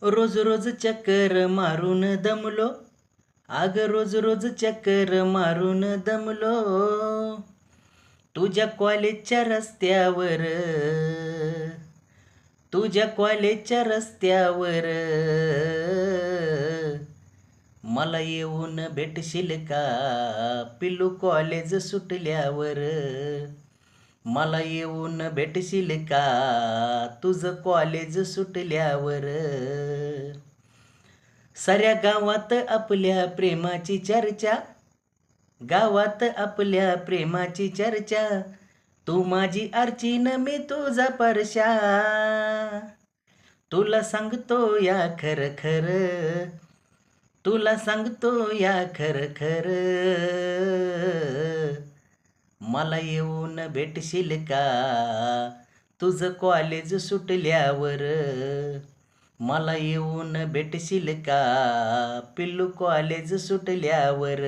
रोज रोज चक्कर मारून दमलो, आग रोज रोज चक्कर मारून दमलो, तुझ्या कॉलेजच्या रस्त्यावर, तुझ्या कॉलेजच्या रस्त्यावर मला येऊन भेटशील का पिल्लू कॉलेज सुटल्यावर, मला येऊन भेटशील का तुझं कॉलेज सुटल्यावर. साऱ्या गावात आपल्या प्रेमाची चर्चा, गावात आपल्या प्रेमाची चर्चा, तू माझी अर्चीन मी तुझा परशा, तुला सांगतो या खर खर, तुला सांगतो या खर खर, मला येऊन भेटशील का तुझं कॉलेज सुटल्यावर, मला येऊन भेटशील का पिल्लू कॉलेज सुटल्यावर.